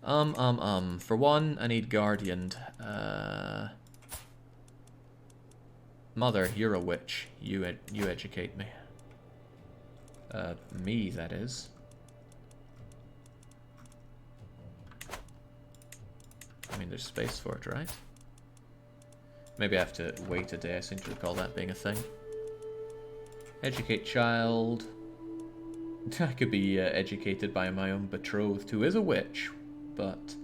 For one, I need guardianed. Mother, you're a witch. You educate me. Me, that is. I mean, there's space for it, right? Maybe I have to wait a day. I seem to recall that being a thing. Educate child. I could be educated by my own betrothed, who is a witch, but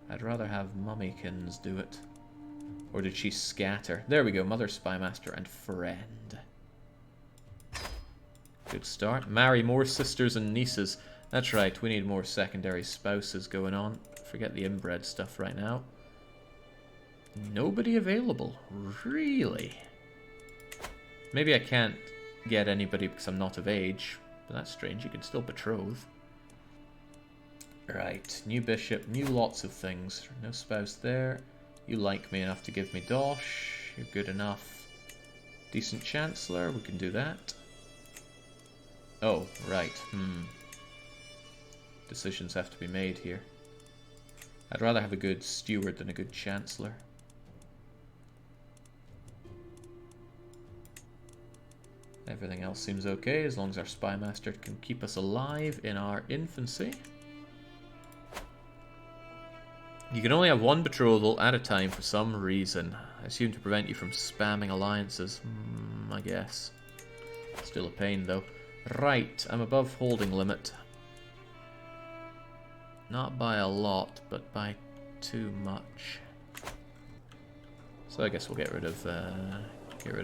I'd rather have Mummykins do it. Or did she scatter? There we go, Mother, Spymaster, and Friend. Good start. Marry more sisters and nieces. That's right, we need more secondary spouses going on. Forget the inbred stuff right now. Nobody available. Really? Maybe I can't get anybody because I'm not of age. But that's strange, you can still betroth. Right, new bishop, new lots of things. No spouse there. You like me enough to give me dosh. You're good enough. Decent chancellor, we can do that. Oh, right, Decisions have to be made here. I'd rather have a good steward than a good chancellor. Everything else seems okay, as long as our spymaster can keep us alive in our infancy. You can only have one betrothal at a time for some reason. I assume to prevent you from spamming alliances. I guess. Still a pain, though. Right, I'm above holding limit. Not by a lot, but by too much. So I guess we'll get rid of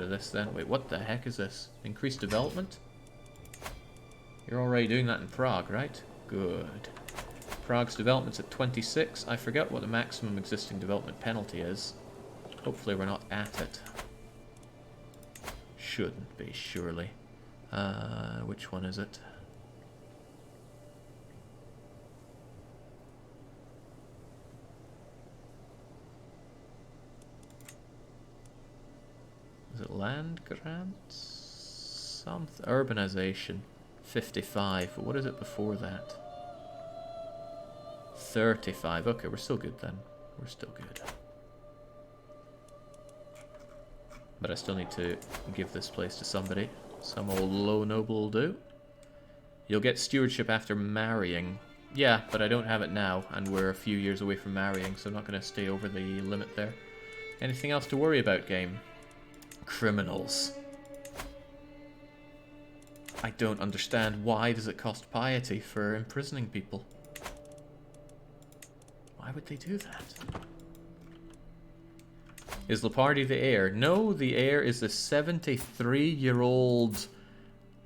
this then. Wait, what the heck is this? Increased development? You're already doing that in Prague, right? Good. Prague's development's at 26. I forget what the maximum existing development penalty is. Hopefully we're not at it. Shouldn't be, surely. Which one is it? Is it land grants? Something. Urbanization. 55. But what is it before that? 35. Okay, we're still good then. We're still good. But I still need to give this place to somebody. Some old low noble will do. You'll get stewardship after marrying. Yeah, but I don't have it now, and we're a few years away from marrying, so I'm not going to stay over the limit there. Anything else to worry about, game? Criminals. I don't understand. Why does it cost piety for imprisoning people? Why would they do that? Is Leopardi the heir? No, the heir is a 73-year-old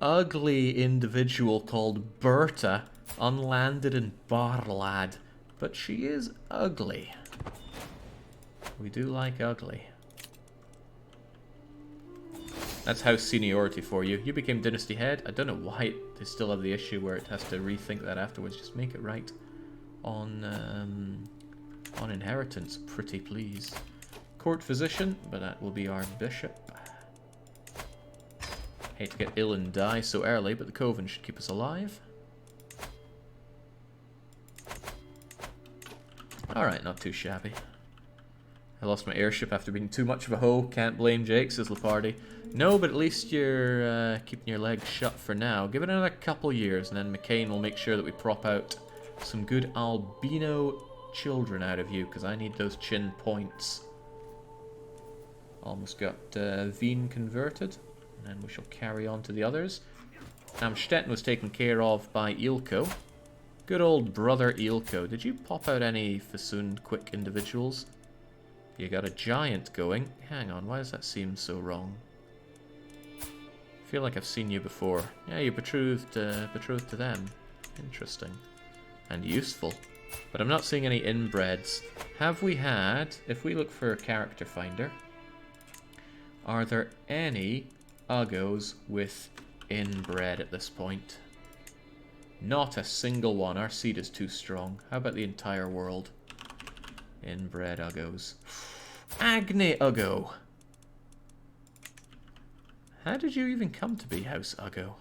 ugly individual called Berta, unlanded in Barlad. But she is ugly. We do like ugly. That's house seniority for you. You became dynasty head. I don't know why they still have the issue where it has to rethink that afterwards. Just make it right on inheritance, pretty please. Court physician, but that will be our bishop. Hate to get ill and die so early, but the Coven should keep us alive. Alright, not too shabby. I lost my airship after being too much of a hoe. Can't blame Jake, says Leopardi. No, but at least you're keeping your legs shut for now. Give it another couple years, and then McCaine will make sure that we prop out some good albino children out of you, because I need those chin points. Almost got Wien converted, and then we shall carry on to the others. Amstetten was taken care of by Ilko. Good old brother Ilko. Did you pop out any Fasoon quick individuals? You got a giant going. Hang on, why does that seem so wrong? I feel like I've seen you before. Yeah, you're betrothed to them. Interesting. And useful. But I'm not seeing any inbreds. Have we had, if we look for a character finder, are there any Uggos with inbred at this point? Not a single one. Our seed is too strong. How about the entire world? Inbred Uggos. Agni Uggo! How did you even come to be House Uggo?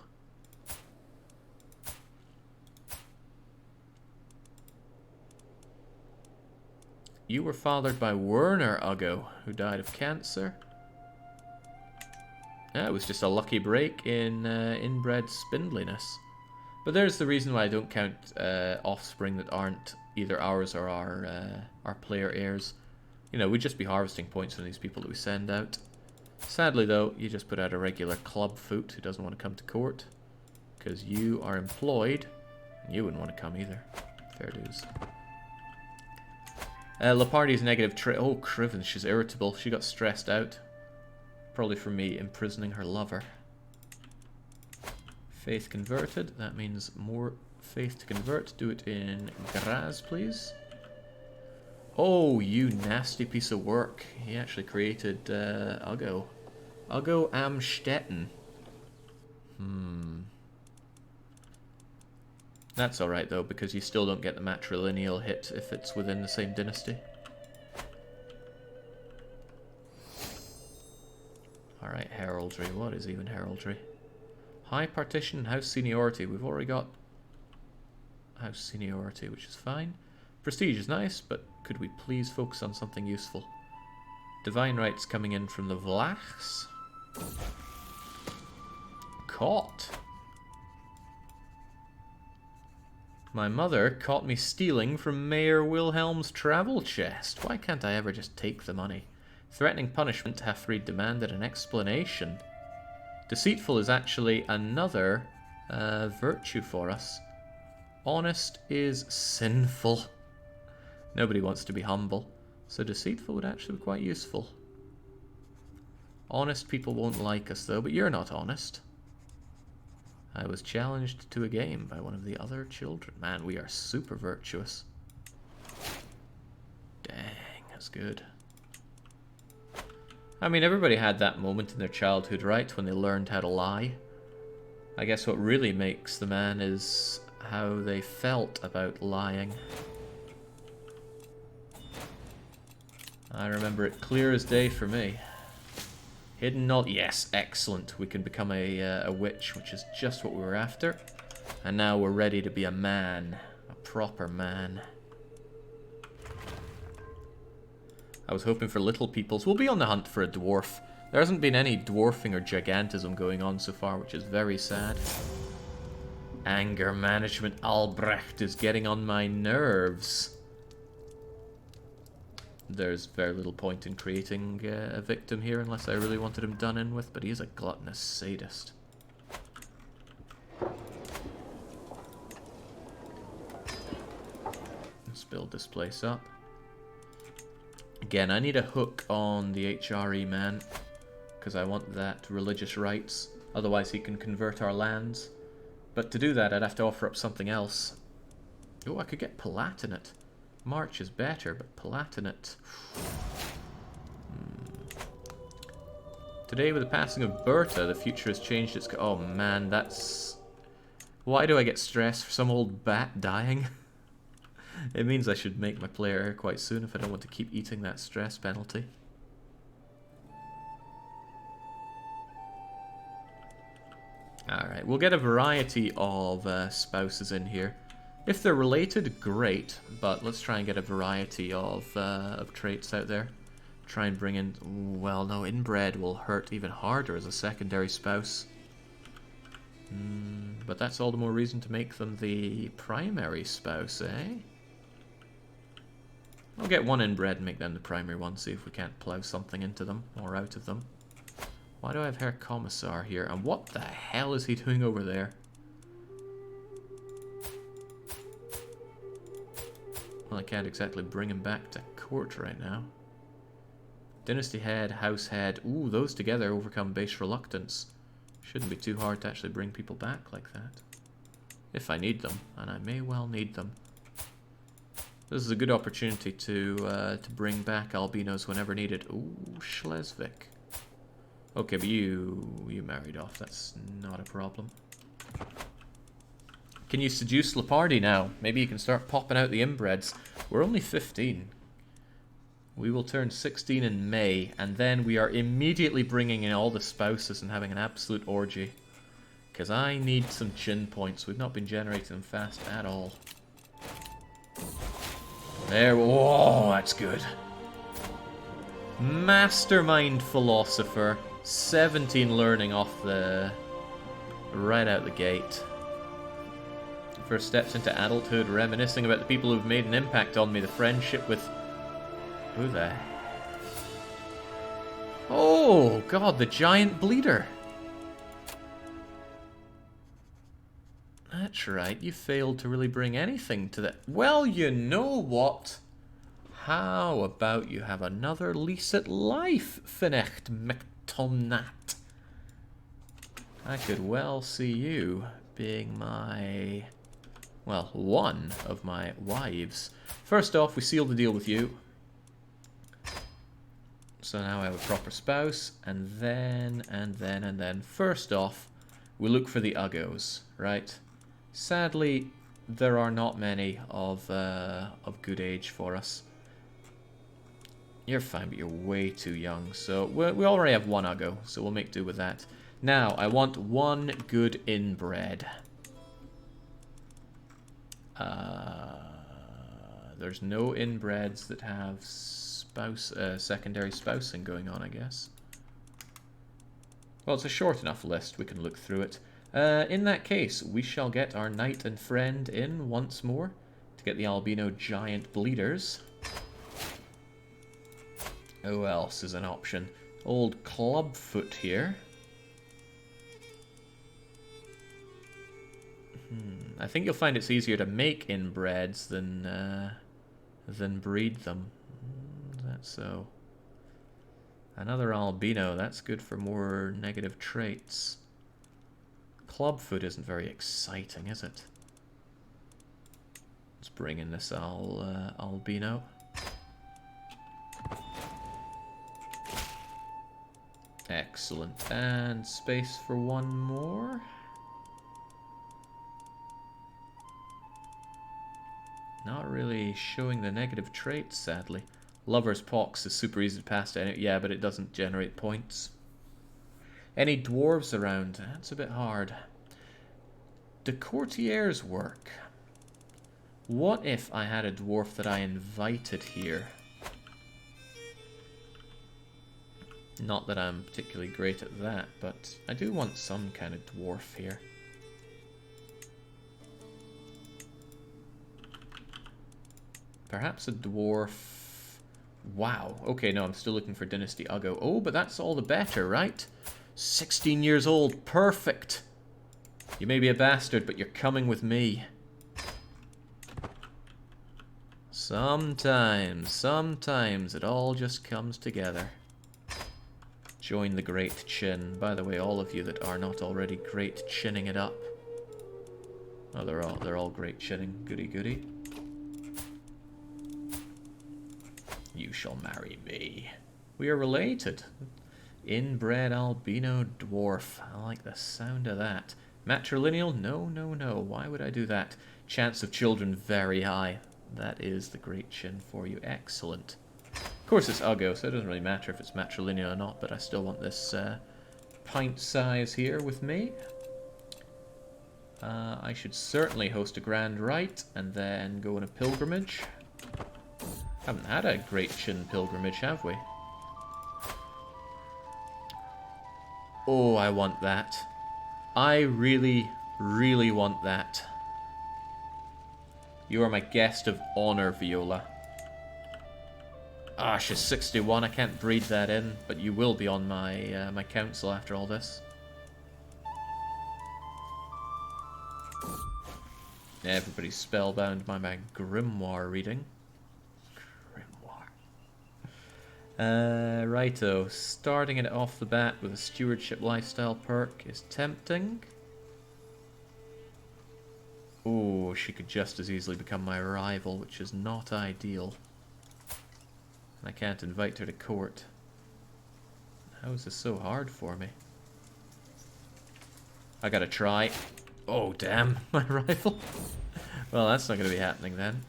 You were fathered by Werner Uggo, who died of cancer. It was just a lucky break in inbred spindliness. But there's the reason why I don't count offspring that aren't either ours or our player heirs. You know, we'd just be harvesting points from these people that we send out. Sadly, though, you just put out a regular clubfoot who doesn't want to come to court. Because you are employed, and you wouldn't want to come either. Fair dues. Lepardi's negative trait. Oh, Criven, she's irritable. She got stressed out. Probably from me imprisoning her lover. Faith converted. That means more faith to convert. Do it in Graz, please. Oh, you nasty piece of work. He actually created Uggo. Uggo Amstetten. That's alright though, because you still don't get the matrilineal hit if it's within the same dynasty. Alright, heraldry. What is even heraldry? High partition, house seniority. We've already got house seniority, which is fine. Prestige is nice, but could we please focus on something useful? Divine rights coming in from the Vlachs. Caught. My mother caught me stealing from Mayor Wilhelm's travel chest. Why can't I ever just take the money? Threatening punishment, Halfreed demanded an explanation. Deceitful is actually another virtue for us. Honest is sinful. Nobody wants to be humble, so deceitful would actually be quite useful. Honest people won't like us though, but you're not honest. I was challenged to a game by one of the other children. Man, we are super virtuous. Dang, that's good. I mean, everybody had that moment in their childhood, right? When they learned how to lie. I guess what really makes the man is how they felt about lying. I remember it clear as day for me. Hidden knowledge. Yes, excellent. We can become a witch, which is just what we were after. And now we're ready to be a man. A proper man. I was hoping for little peoples. We'll be on the hunt for a dwarf. There hasn't been any dwarfing or gigantism going on so far, which is very sad. Anger management. Albrecht is getting on my nerves. There's very little point in creating a victim here unless I really wanted him done in with, but he is a gluttonous sadist. Let's build this place up. Again, I need a hook on the HRE man, because I want that religious rights, otherwise he can convert our lands. But to do that, I'd have to offer up something else. Oh, I could get Palatinate. March is better, but Palatinate... Today, with the passing of Berta, the future has changed its... Oh man, that's... Why do I get stressed for some old bat dying? It means I should make my player quite soon if I don't want to keep eating that stress penalty. Alright, we'll get a variety of spouses in here. If they're related, great, but let's try and get a variety of traits out there. Try and bring in... Well, no, inbred will hurt even harder as a secondary spouse. But that's all the more reason to make them the primary spouse, eh? We'll get one inbred and make them the primary one, see if we can't plow something into them, or out of them. Why do I have Herr Commissar here? And what the hell is he doing over there? Well, I can't exactly bring him back to court right now. Dynasty head, house head. Ooh, those together overcome base reluctance. Shouldn't be too hard to actually bring people back like that. If I need them, and I may well need them. This is a good opportunity to bring back albinos whenever needed. Ooh, Schleswig. Okay, but you married off. That's not a problem. Can you seduce Lepardi now? Maybe you can start popping out the inbreds. We're only 15. We will turn 16 in May, and then we are immediately bringing in all the spouses and having an absolute orgy. Because I need some chin points. We've not been generating them fast at all. There, whoa, that's good. Mastermind philosopher, 17 learning off the... right out the gate. First steps into adulthood, reminiscing about the people who've made an impact on me, the friendship with... Who the... Oh, God, the giant bleeder. That's right, you failed to really bring anything to that. Well, you know what? How about you have another lease at life, Finecht McTomnat? I could well see you being my... well, one of my wives. First off, we seal the deal with you. So now I have a proper spouse, and then, first off, we look for the Uggos, right? Sadly, there are not many of good age for us. You're fine, but you're way too young, so we already have one Uggo, so we'll make do with that. Now, I want one good inbred. There's no inbreds that have secondary spousing going on, I guess. Well, it's a short enough list, we can look through it. In that case, we shall get our knight and friend in once more to get the albino giant bleeders. Who else is an option? Old Clubfoot here. I think you'll find it's easier to make inbreds than breed them. Is that so? Another albino, that's good for more negative traits. Clubfoot isn't very exciting, is it? Let's bring in this albino. Excellent. And space for one more. Not really showing the negative traits, sadly. Lover's Pox is super easy to pass down. Yeah, but it doesn't generate points. Any dwarves around? That's a bit hard. Do courtiers work? What if I had a dwarf that I invited here? Not that I'm particularly great at that, but I do want some kind of dwarf here. Perhaps a dwarf... Wow. Okay, no, I'm still looking for Dynasty Uggo. Oh, but that's all the better, right? 16 years old. Perfect. You may be a bastard, but you're coming with me. Sometimes it all just comes together. Join the Great Chin. By the way, all of you that are not already great chinning it up. Oh, they're all great chinning. Goody goody. You shall marry me. We are related. Inbred albino dwarf. I like the sound of that. Matrilineal? No, no, no. Why would I do that? Chance of children very high. That is the Great Chin for you. Excellent. Of course it's Uggo, so it doesn't really matter if it's matrilineal or not, but I still want this pint size here with me. I should certainly host a grand rite and then go on a pilgrimage. Haven't had a Great Chin pilgrimage, have we? Oh, I want that. I really, really want that. You are my guest of honor, Viola. Ah, she's 61. I can't breed that in, but you will be on my my council after all this. Everybody's spellbound by my grimoire reading. Righto. Starting it off the bat with a stewardship lifestyle perk is tempting. Oh, she could just as easily become my rival, which is not ideal. I can't invite her to court. How is this so hard for me? I gotta try. Oh, damn. My rival. Well, that's not gonna be happening then.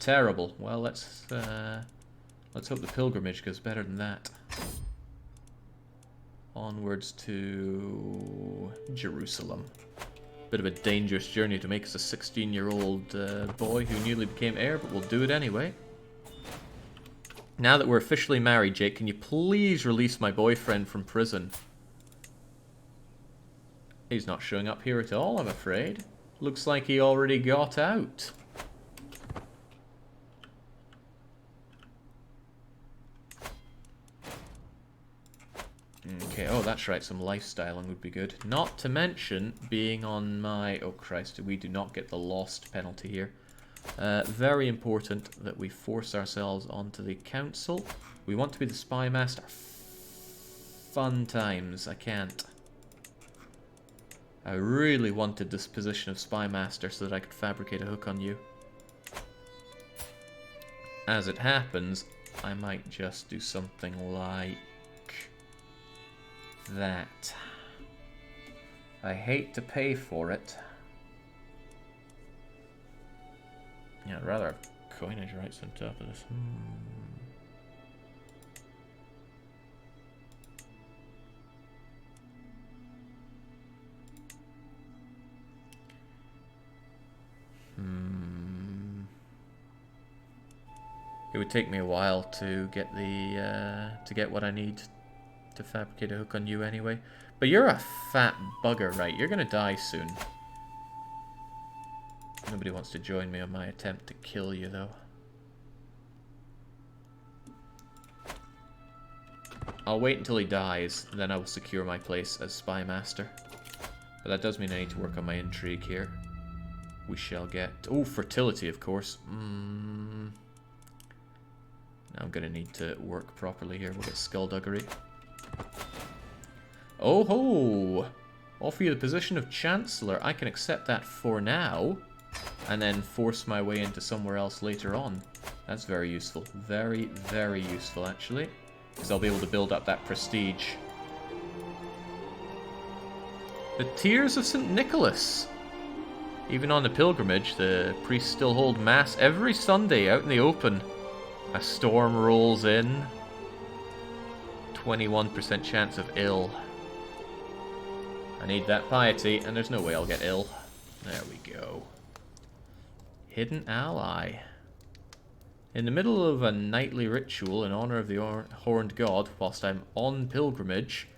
Terrible. Well, let's hope the pilgrimage goes better than that. Onwards to Jerusalem. Bit of a dangerous journey to make as a 16-year-old boy who newly became heir, but we'll do it anyway. Now that we're officially married, Jake, can you please release my boyfriend from prison? He's not showing up here at all, I'm afraid. Looks like he already got out. Okay, oh, that's right, some lifestyling would be good. Not to mention being on my... Oh, Christ, we do not get the lost penalty here. Very important that we force ourselves onto the council. We want to be the spy master. Fun times, I can't. I really wanted this position of spy master so that I could fabricate a hook on you. As it happens, I might just do something like that. I hate to pay for it. Yeah, I'd rather have coinage rights on top of this. It would take me a while to get what I need to fabricate a hook on you anyway. But you're a fat bugger, right? You're gonna die soon. Nobody wants to join me on my attempt to kill you, though. I'll wait until he dies, then I will secure my place as spy master. But that does mean I need to work on my intrigue here. We shall get... Oh, fertility, of course. Now I'm going to need to work properly here. We'll get skullduggery. Oh ho! Offer you the position of Chancellor. I can accept that for now. And then force my way into somewhere else later on. That's very useful. Very, very useful, actually. Because I'll be able to build up that prestige. The Tears of St. Nicholas. Even on the pilgrimage, the priests still hold mass every Sunday out in the open. A storm rolls in. 21% chance of ill. I need that piety, and there's no way I'll get ill. There we go. Hidden ally. In the middle of a nightly ritual in honor of the horned god, whilst I'm on pilgrimage,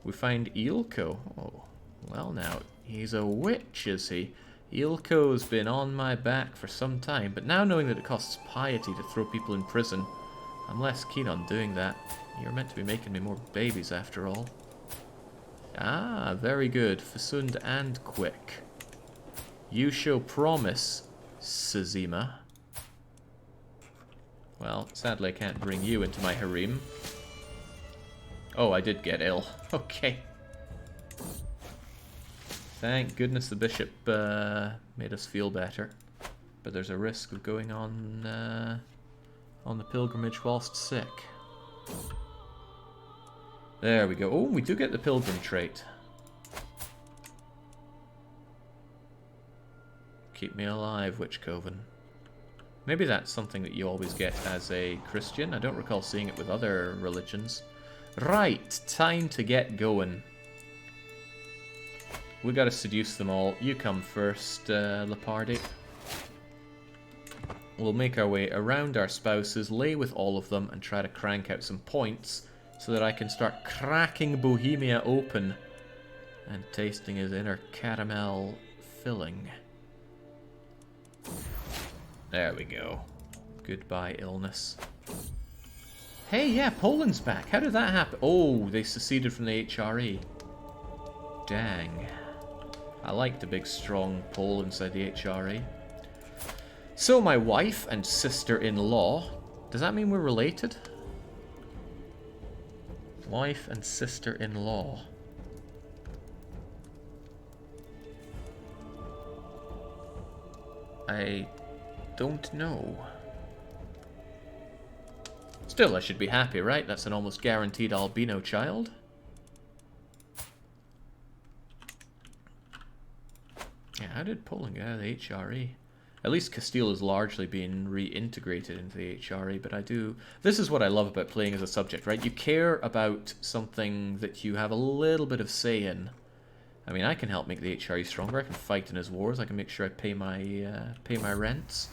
we find Eelco. Oh, well now, he's a witch, is he? Eelco's been on my back for some time, but now knowing that it costs piety to throw people in prison, I'm less keen on doing that. You're meant to be making me more babies after all. Ah, very good. Fasund and quick. You show promise, Sazima. Well, sadly I can't bring you into my harem. Oh, I did get ill. Okay. Thank goodness the bishop made us feel better. But there's a risk of going on the pilgrimage whilst sick. There we go. Oh, we do get the pilgrim trait. Keep me alive, Witch Coven. Maybe that's something that you always get as a Christian. I don't recall seeing it with other religions. Right, time to get going. We gotta seduce them all. You come first, Lepardi. We'll make our way around our spouses, lay with all of them, and try to crank out some points so that I can start cracking Bohemia open and tasting his inner caramel filling. There we go. Goodbye, illness. Hey, yeah, Poland's back. How did that happen? Oh, they seceded from the HRE. Dang. I like the big, strong Pole inside the HRE. So, my wife and sister-in-law. Does that mean we're related? Wife and sister-in-law. I don't know. Still, I should be happy, right? That's an almost guaranteed albino child. Yeah, how did Poland get out of the HRE? At least Castile is largely being reintegrated into the HRE, but I do... This is what I love about playing as a subject, right? You care about something that you have a little bit of say in. I mean, I can help make the HRE stronger. I can fight in his wars. I can make sure I pay my rents.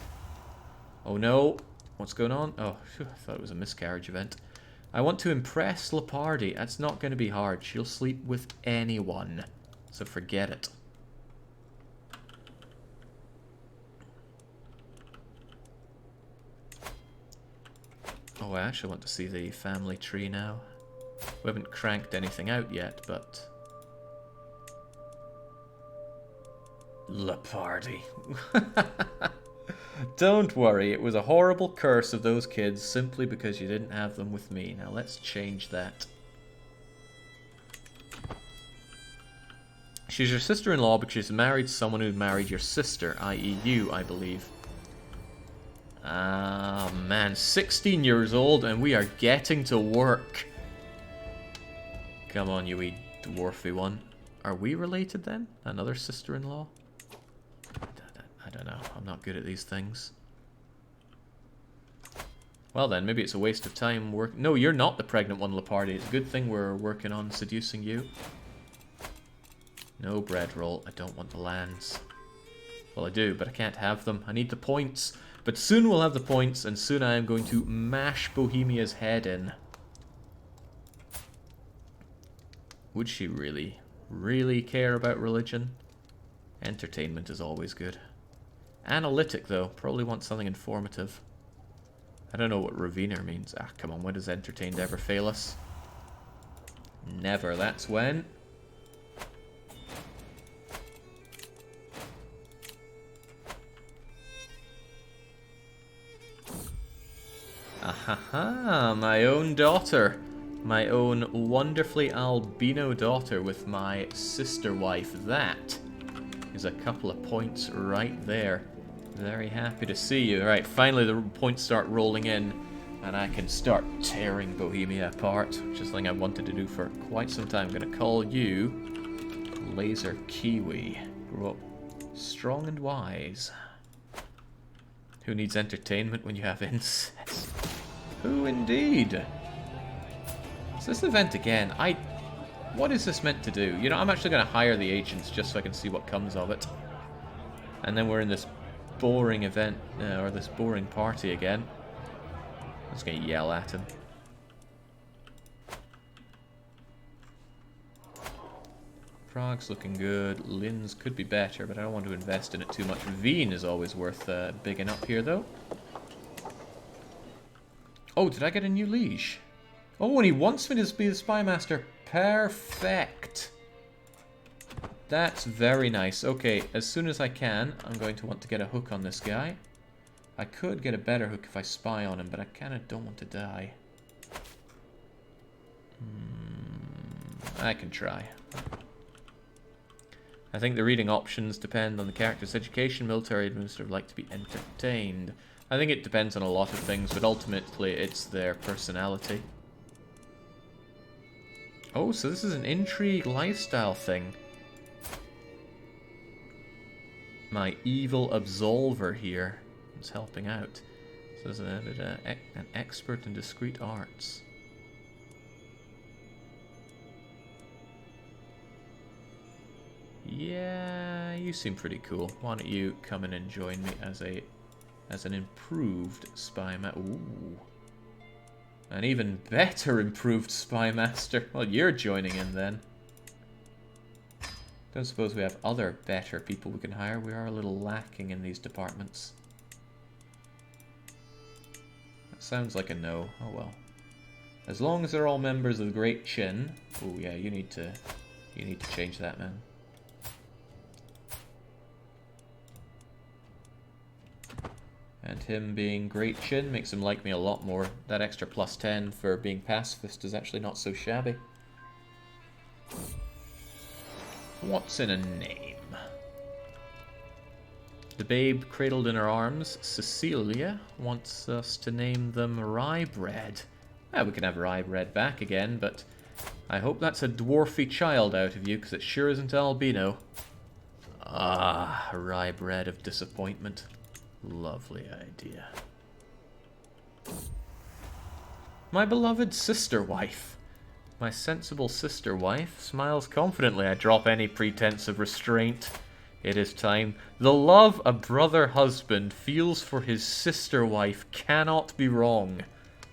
Oh no. What's going on? Oh, phew, I thought it was a miscarriage event. I want to impress Lepardi. That's not going to be hard. She'll sleep with anyone. So forget it. Oh, I actually want to see the family tree now. We haven't cranked anything out yet, but... Lepardi. Don't worry, it was a horrible curse of those kids simply because you didn't have them with me. Now let's change that. She's your sister-in-law because she's married someone who married your sister, i.e. you, I believe. Ah, man, 16 years old and we are getting to work. Come on, you wee dwarfy one. Are we related then? Another sister-in-law? I don't know. I'm not good at these things. Well then, maybe it's a waste of time work. No, you're not the pregnant one, Lepardi. It's a good thing we're working on seducing you. No bread roll. I don't want the lands. Well, I do, but I can't have them. I need the points. But soon we'll have the points, and soon I am going to mash Bohemia's head in. Would she really, really care about religion? Entertainment is always good. Analytic, though. Probably want something informative. I don't know what Raviner means. Ah, come on. When does entertained ever fail us? Never. That's when. Ahaha, my own daughter. My own wonderfully albino daughter with my sister wife. That is a couple of points right there. Very happy to see you. Alright, finally the points start rolling in and I can start tearing Bohemia apart, which is something I wanted to do for quite some time. I'm going to call you Laser Kiwi. Grow up strong and wise. Who needs entertainment when you have incest? Who indeed? Is this event again? What is this meant to do? You know, I'm actually going to hire the agents just so I can see what comes of it. And then we're in this boring event, or this boring party again. I'm just going to yell at him. Prague's looking good. Linz could be better, but I don't want to invest in it too much. Wien is always worth bigging up here, though. Oh, did I get a new liege? Oh, and he wants me to be the spy master. Perfect. That's very nice. Okay, as soon as I can, I'm going to want to get a hook on this guy. I could get a better hook if I spy on him, but I kind of don't want to die. I can try. I think the reading options depend on the character's education. Military administrative like to be entertained. I think it depends on a lot of things, but ultimately it's their personality. Oh, so this is an intrigue lifestyle thing. My evil absolver here is helping out. So there's an expert in discreet arts. Yeah, you seem pretty cool. Why don't you come in and join me as an improved spy master? Ooh. An even better improved spy master. Well, you're joining in then. Don't suppose we have other better people we can hire. We are a little lacking in these departments. That sounds like a no. Oh well. As long as they're all members of the Great Chin. Oh yeah, you need to change that, man. And him being Great Chin makes him like me a lot more. That extra +10 for being pacifist is actually not so shabby. What's in a name? The babe cradled in her arms, Cecilia, wants us to name them Rye Bread. Well, we can have Rye Bread back again, but I hope that's a dwarfy child out of you, because it sure isn't albino. Ah, Rye Bread of disappointment. Lovely idea. My beloved sister wife. My sensible sister wife smiles confidently. I drop any pretense of restraint. It is time. The love a brother husband feels for his sister wife cannot be wrong.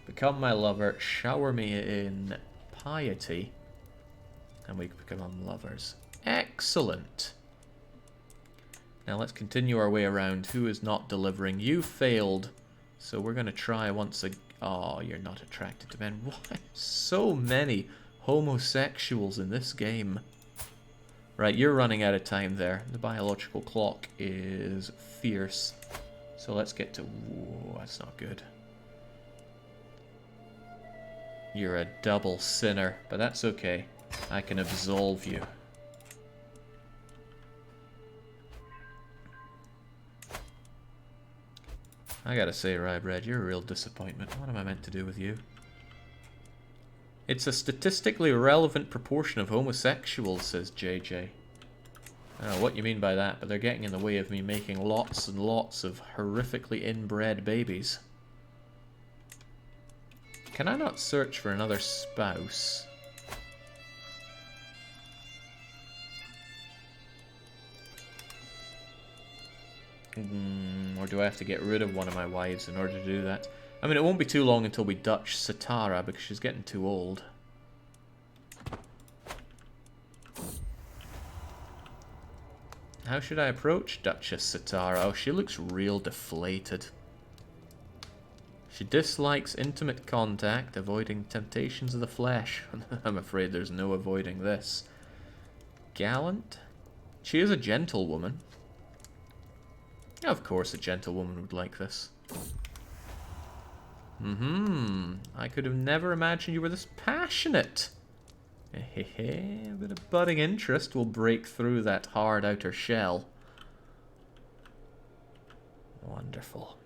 Become my lover, shower me in piety, and we become lovers. Excellent. Now let's continue our way around. Who is not delivering? You failed. So we're going to try once again. Oh, you're not attracted to men. Why? So many homosexuals in this game. Right, you're running out of time there. The biological clock is fierce. So let's get to... Whoa, that's not good. You're a double sinner, but that's okay. I can absolve you. I gotta say, Rybread, you're a real disappointment. What am I meant to do with you? It's a statistically relevant proportion of homosexuals, says JJ. I don't know what you mean by that, but they're getting in the way of me making lots and lots of horrifically inbred babies. Can I not search for another spouse? Or do I have to get rid of one of my wives in order to do that? I mean, it won't be too long until we Dutch Satara, because she's getting too old. How should I approach Duchess Satara? Oh, she looks real deflated. She dislikes intimate contact, avoiding temptations of the flesh. I'm afraid there's no avoiding this. Gallant? She is a gentlewoman. Of course a gentlewoman would like this. I could have never imagined you were this passionate. A bit of budding interest will break through that hard outer shell. Wonderful.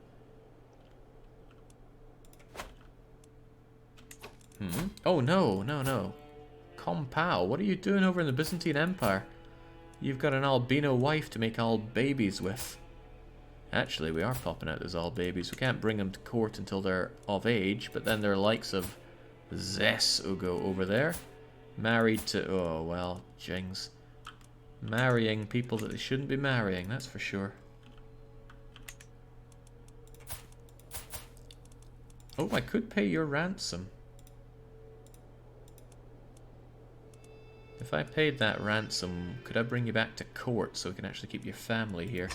Oh, no, no, no. Compal, what are you doing over in the Byzantine Empire? You've got an albino wife to make all babies with. Actually, we are popping out those all babies. We can't bring them to court until they're of age, but then there are likes of Zes Ugo over there. Married to... Oh, well, jings. Marrying people that they shouldn't be marrying, that's for sure. Oh, I could pay your ransom. If I paid that ransom, could I bring you back to court so we can actually keep your family here?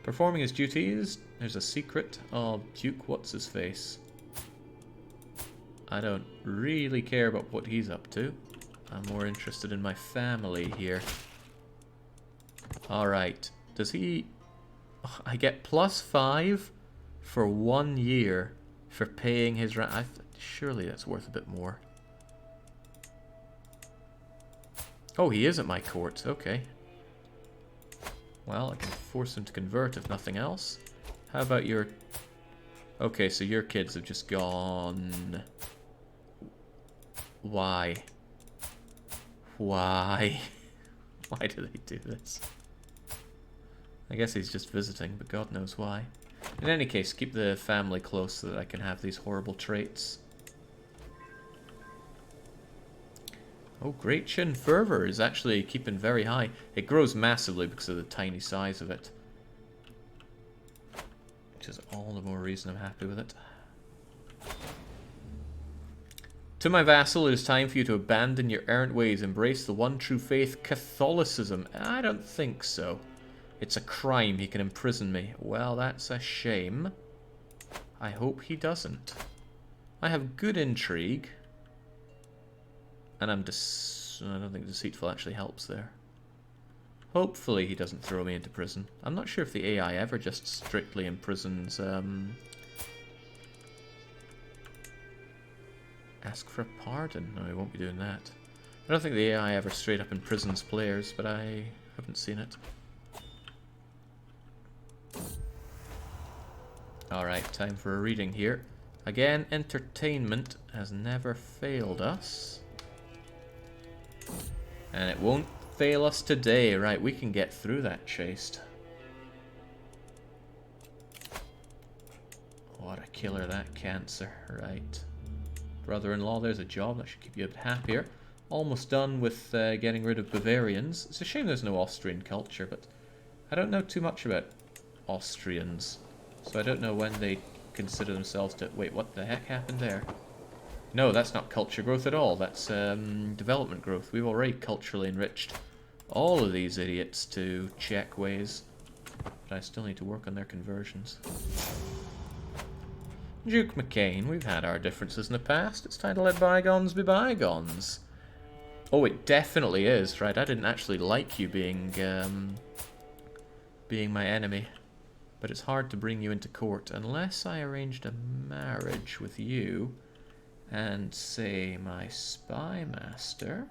Performing his duties, there's a secret of Duke What's-His-Face. I don't really care about what he's up to. I'm more interested in my family here. Alright, does he... Oh, I get +5 for 1 year for paying his rent. Surely that's worth a bit more. Oh, he is at my court, okay. Well, I can force him to convert if nothing else. How about your... Okay, so your kids have just gone... Why? Why? Why do they do this? I guess he's just visiting, but God knows why. In any case, keep the family close so that I can have these horrible traits. Oh, Great Chin Fervor is actually keeping very high. It grows massively because of the tiny size of it. Which is all the more reason I'm happy with it. To my vassal, it is time for you to abandon your errant ways, embrace the one true faith, Catholicism. I don't think so. It's a crime, he can imprison me. Well, that's a shame. I hope he doesn't. I have good intrigue. And I don't think deceitful actually helps there. Hopefully he doesn't throw me into prison. I'm not sure if the AI ever just strictly imprisons... Ask for a pardon? No, he won't be doing that. I don't think the AI ever straight up imprisons players, but I haven't seen it. Alright, time for a reading here. Again, entertainment has never failed us. And it won't fail us today. Right, we can get through that chaste. what a killer, that cancer. Right. Brother-in-law, there's a job. That should keep you a bit happier. Almost done with getting rid of Bavarians. It's a shame there's no Austrian culture, but I don't know too much about Austrians. So I don't know when they consider themselves to... Wait, what the heck happened there? No, that's not culture growth at all. That's development growth. We've already culturally enriched all of these idiots to Czech ways. But I still need to work on their conversions. Duke McCaine, we've had our differences in the past. It's time to let bygones be bygones. Oh, it definitely is, right? I didn't actually like you being my enemy. But it's hard to bring you into court unless I arranged a marriage with you and, say, my spy master.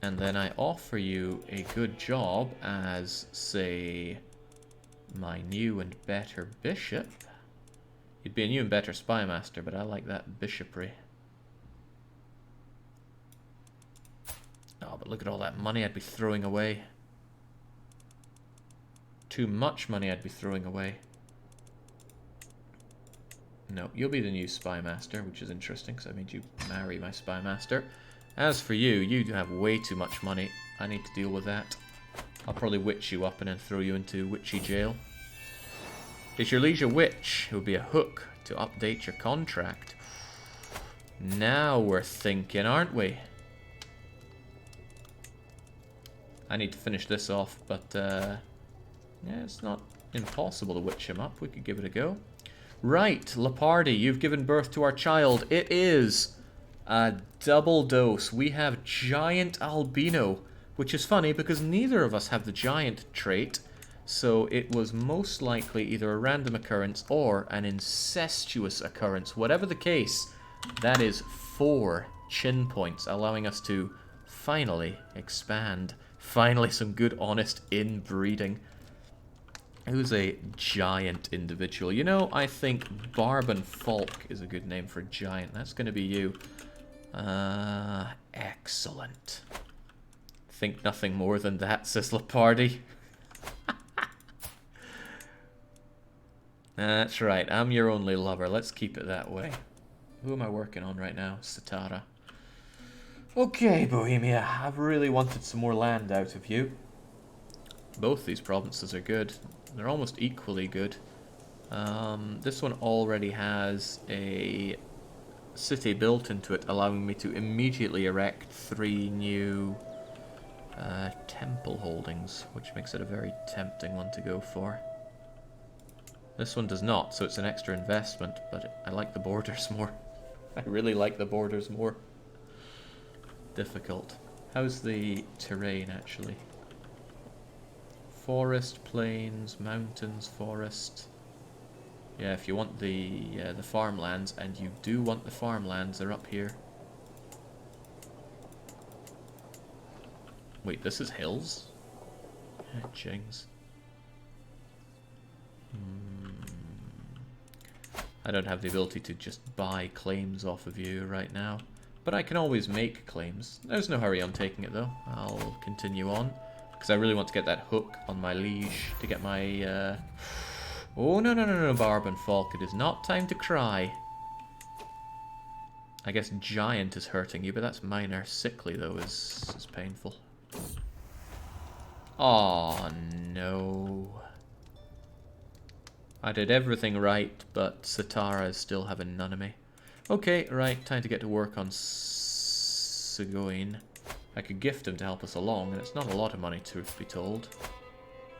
And then I offer you a good job as, say, my new and better bishop. You'd be a new and better spy master, but I like that bishopry. Oh, but look at all that money I'd be throwing away. Too much money I'd be throwing away. No, you'll be the new spy master, which is interesting, because I made you marry my spy master. As for you, you have way too much money. I need to deal with that. I'll probably witch you up and then throw you into witchy jail. Is your liege a witch? It would be a hook to update your contract. Now we're thinking, aren't we? I need to finish this off, but yeah, it's not impossible to witch him up. We could give it a go. Right, Lepardi, you've given birth to our child. It is a double dose. We have Giant Albino, which is funny because neither of us have the giant trait. So it was most likely either a random occurrence or an incestuous occurrence. Whatever the case, that is 4 chin points, allowing us to finally expand. Finally some good, honest inbreeding. Who's a giant individual? You know, I think Barban Falk is a good name for a giant. That's going to be you. Excellent. Think nothing more than that, says Lepardi. That's right, I'm your only lover. Let's keep it that way. Who am I working on right now? Satara. Okay, Bohemia. I've really wanted some more land out of you. Both these provinces are good. They're almost equally good. This one already has a city built into it, allowing me to immediately erect 3 new temple holdings, which makes it a very tempting one to go for. This one does not, so it's an extra investment, but I like the borders more. I really like the borders more. Difficult. How's the terrain, actually? Forest, plains, mountains, forest. Yeah, if you want the farmlands, and you do want the farmlands, they're up here. Wait, this is hills? Jings. I don't have the ability to just buy claims off of you right now. But I can always make claims. There's no hurry on taking it, though. I'll continue on. Because I really want to get that hook on my liege to get my... Oh, no, Barban Falk. It is not time to cry. I guess giant is hurting you, but that's minor. Sickly, though, is painful. Oh no. I did everything right, but Satara is still having none of me. Okay, right, time to get to work on Seguin. I could gift him to help us along, and it's not a lot of money, truth be told.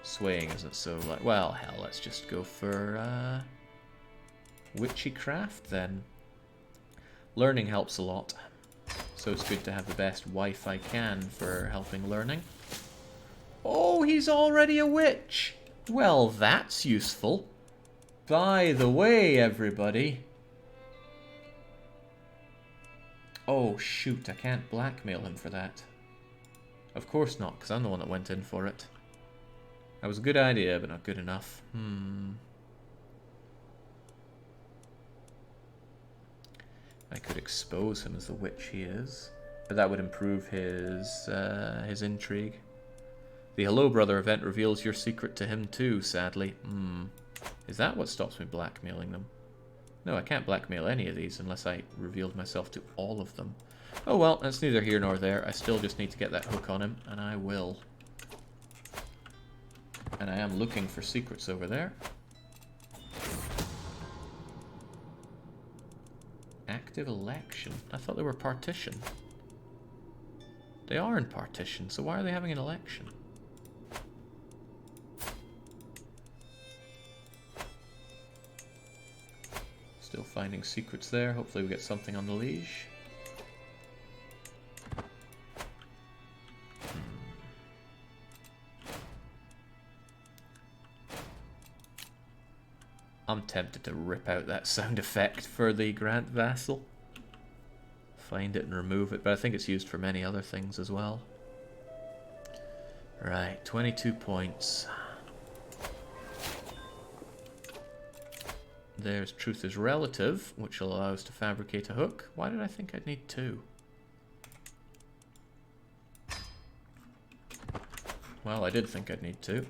Swaying isn't so like... Well, hell, let's just go for witchy craft then. Learning helps a lot, so it's good to have the best wife I can for helping learning. Oh, he's already a witch! Well, that's useful. By the way, everybody... Oh, shoot, I can't blackmail him for that. Of course not, because I'm the one that went in for it. That was a good idea, but not good enough. I could expose him as the witch he is, but that would improve his intrigue. The Hello Brother event reveals your secret to him too, sadly. Is that what stops me blackmailing them? No, I can't blackmail any of these unless I revealed myself to all of them. Oh well, that's neither here nor there. I still just need to get that hook on him, and I will. And I am looking for secrets over there. Active election. I thought they were partition. They are in partition, so why are they having an election? Still finding secrets there. Hopefully we get something on the liege. I'm tempted to rip out that sound effect for the Grant Vassal. Find it and remove it, but I think it's used for many other things as well. Right, 22 points. There's Truth is Relative, which will allow us to fabricate a hook. Why did I think I'd need 2? Well, I did think I'd need 2.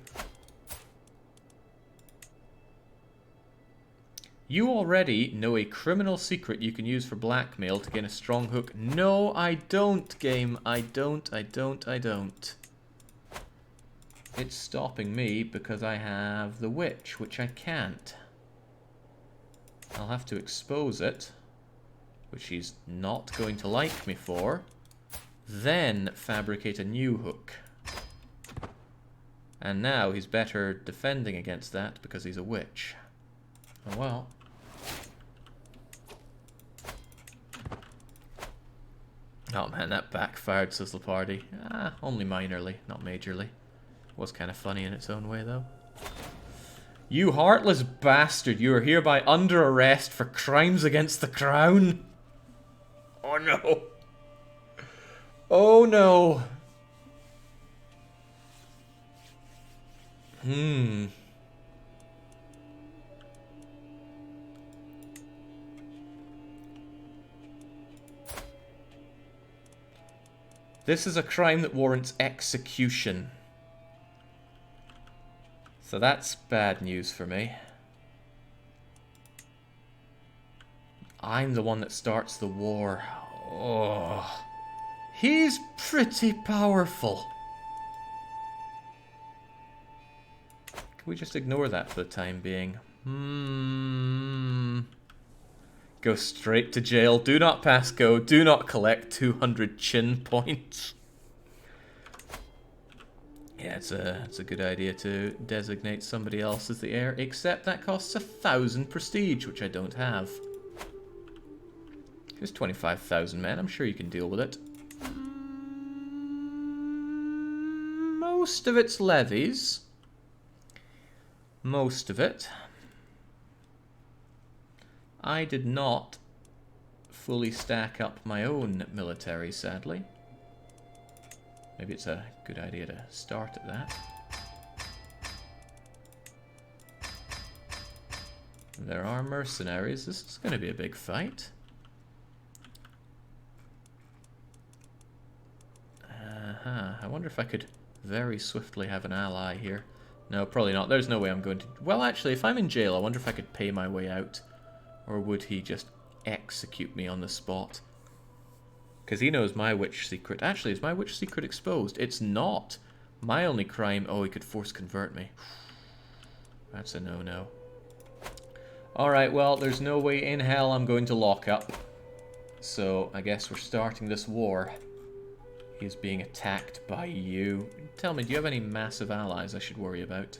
You already know a criminal secret you can use for blackmail to gain a strong hook. No, I don't, game. I don't. It's stopping me because I have the witch, which I can't. I'll have to expose it, which he's not going to like me for. Then fabricate a new hook. And now he's better defending against that because he's a witch. Oh well. Oh man, that backfired, says the party. Only minorly, not majorly. Was kind of funny in its own way, though. You heartless bastard, you are hereby under arrest for crimes against the crown. Oh no. Oh no. This is a crime that warrants execution. So that's bad news for me. I'm the one that starts the war. Oh, he's pretty powerful. Can we just ignore that for the time being? Go straight to jail. Do not pass go. Do not collect 200 chin points. Yeah, it's a good idea to designate somebody else as the heir, except that costs 1,000 prestige, which I don't have. Here's 25,000 men. I'm sure you can deal with it. Most of it's levies. Most of it. I did not fully stack up my own military, sadly. Maybe it's a good idea to start at that. There are mercenaries. This is going to be a big fight. I wonder if I could very swiftly have an ally here. No, probably not. There's no way I'm going to... Well, actually, if I'm in jail, I wonder if I could pay my way out. Or would he just execute me on the spot? Because he knows my witch secret. Actually, is my witch secret exposed? It's not. My only crime... Oh, he could force convert me. That's a no-no. Alright, well, there's no way in hell I'm going to lock up. So, I guess we're starting this war. He's being attacked by you. Tell me, do you have any massive allies I should worry about?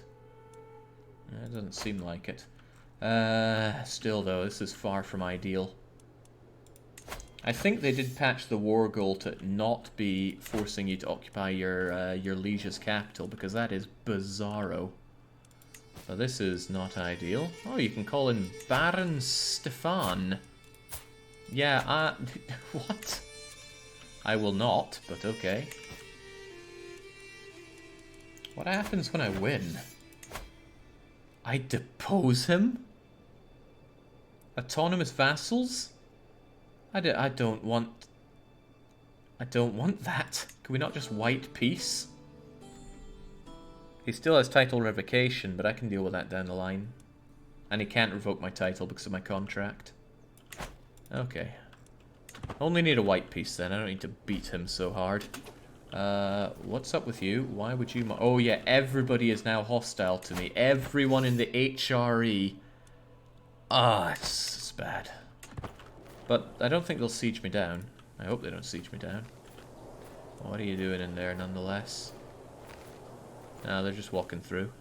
It doesn't seem like it. Still though, this is far from ideal. I think they did patch the war goal to not be forcing you to occupy your liege's capital, because that is bizarro. So this is not ideal. Oh, you can call in Baron Stefan. Yeah, what? I will not, but okay. What happens when I win? I depose him? Autonomous vassals? I don't want that. Can we not just white peace? He still has title revocation, but I can deal with that down the line. And he can't revoke my title because of my contract. Okay. Only need a white piece then. I don't need to beat him so hard. What's up with you? Why would you... Oh yeah, everybody is now hostile to me. Everyone in the HRE. Ah, it's bad. But I don't think they'll siege me down. I hope they don't siege me down. What are you doing in there nonetheless? No, they're just walking through.